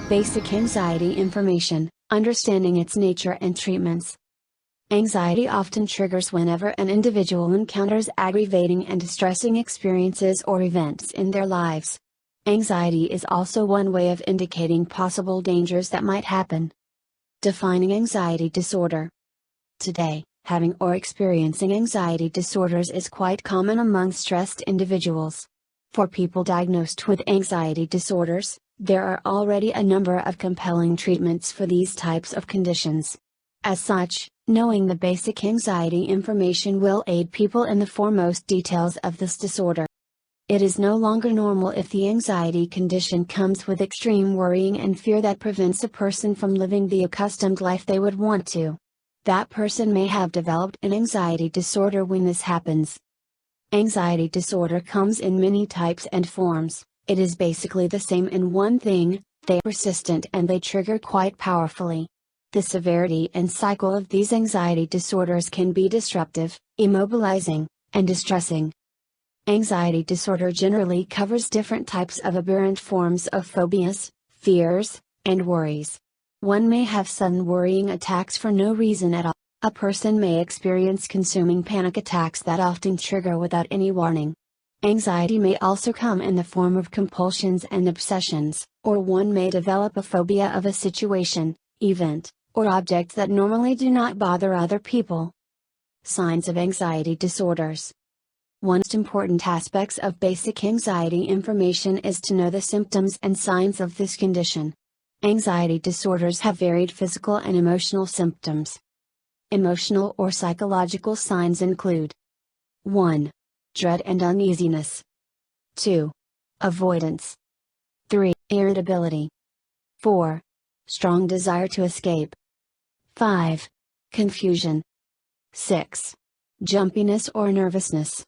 Basic anxiety information, understanding its nature and treatments. Anxiety often triggers whenever an individual encounters aggravating and distressing experiences or events in their lives. Anxiety is also one way of indicating possible dangers that might happen. Defining anxiety disorder. Today, having or experiencing anxiety disorders is quite common among stressed individuals. For people diagnosed with anxiety disorders, there are already a number of compelling treatments for these types of conditions. As such, knowing the basic anxiety information will aid people in the foremost details of this disorder. It is no longer normal if the anxiety condition comes with extreme worrying and fear that prevents a person from living the accustomed life they would want to. That person may have developed an anxiety disorder when this happens. Anxiety disorder comes in many types and forms. It is basically the same in one thing: they are persistent and they trigger quite powerfully. The severity and cycle of these anxiety disorders can be disruptive, immobilizing, and distressing. Anxiety disorder generally covers different types of aberrant forms of phobias, fears, and worries. One may have sudden worrying attacks for no reason at all. A person may experience consuming panic attacks that often trigger without any warning. Anxiety may also come in the form of compulsions and obsessions, or one may develop a phobia of a situation, event, or object that normally do not bother other people. Signs of anxiety disorders. One of the most important aspects of basic anxiety information is to know the symptoms and signs of this condition. Anxiety disorders have varied physical and emotional symptoms. Emotional or psychological signs include 1. Dread and uneasiness. 2. Avoidance. 3. Irritability. 4. Strong desire to escape. 5. Confusion. 6. Jumpiness or nervousness.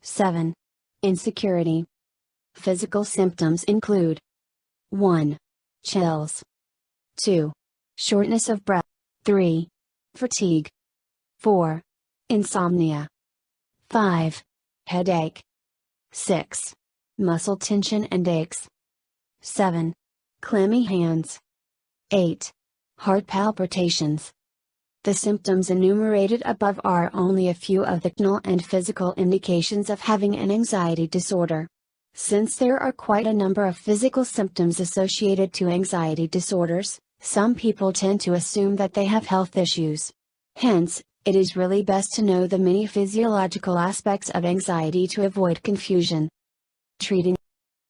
7. Insecurity. Physical symptoms include 1. Chills. 2. Shortness of breath. 3. Fatigue. 4. Insomnia. 5. Headache. 6. Muscle tension and aches. 7. Clammy hands. 8. Heart palpitations. The symptoms enumerated above are only a few of the clinical and physical indications of having an anxiety disorder. Since there are quite a number of physical symptoms associated to anxiety disorders, some people tend to assume that they have health issues. Hence, it is really best to know the many physiological aspects of anxiety to avoid confusion. Treating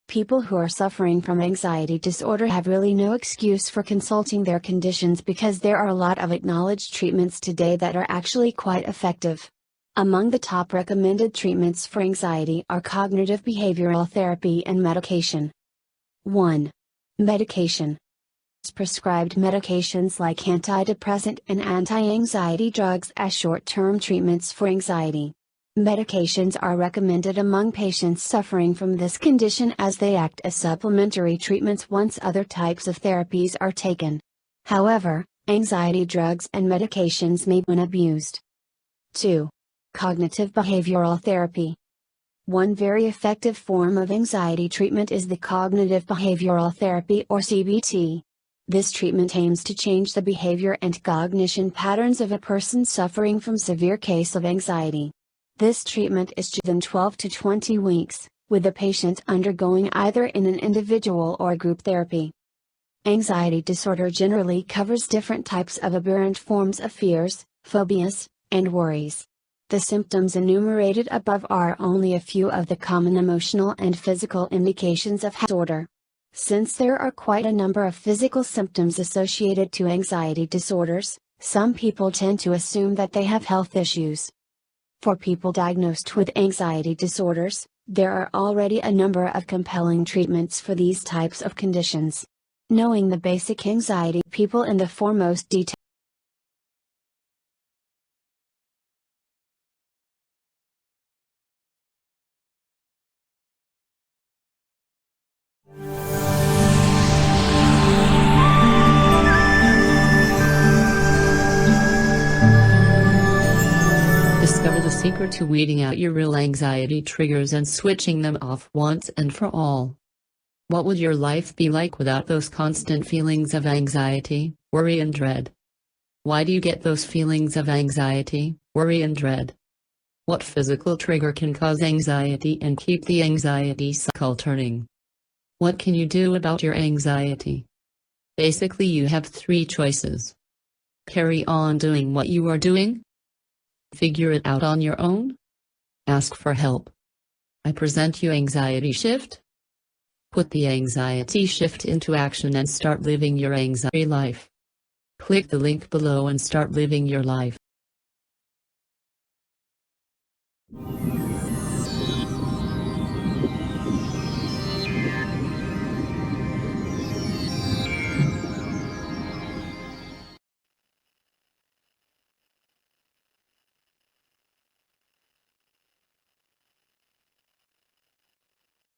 people who are suffering from anxiety disorder have really no excuse for consulting their conditions because there are a lot of acknowledged treatments today that are actually quite effective. Among the top recommended treatments for anxiety are cognitive behavioral therapy and medication. 1. Medication. Prescribed medications like antidepressant and anti-anxiety drugs as short-term treatments for anxiety. Medications are recommended among patients suffering from this condition as they act as supplementary treatments once other types of therapies are taken. However, anxiety drugs and medications may be when abused. 2. Cognitive behavioral therapy. One very effective form of anxiety treatment is the cognitive behavioral therapy or CBT. This treatment aims to change the behavior and cognition patterns of a person suffering from severe case of anxiety. This treatment is within 12 to 20 weeks, with the patient undergoing either in an individual or group therapy. Anxiety disorder generally covers different types of aberrant forms of fears, phobias, and worries. The symptoms enumerated above are only a few of the common emotional and physical indications of disorder. Since there are quite a number of physical symptoms associated to anxiety disorders, some people tend to assume that they have health issues. For people diagnosed with anxiety disorders, there are already a number of compelling treatments for these types of conditions. Knowing the basic anxiety people in the foremost detail. Discover the secret to weeding out your real anxiety triggers and switching them off once and for all. What would your life be like without those constant feelings of anxiety, worry and dread? Why do you get those feelings of anxiety, worry and dread? What physical trigger can cause anxiety and keep the anxiety cycle turning? What can you do about your anxiety? Basically, you have three choices. Carry on doing what you are doing. Figure it out on your own. Ask for help. I present you Anxiety Shift. Put the anxiety shift into action and start living your anxiety life. Click the link below and start living your life.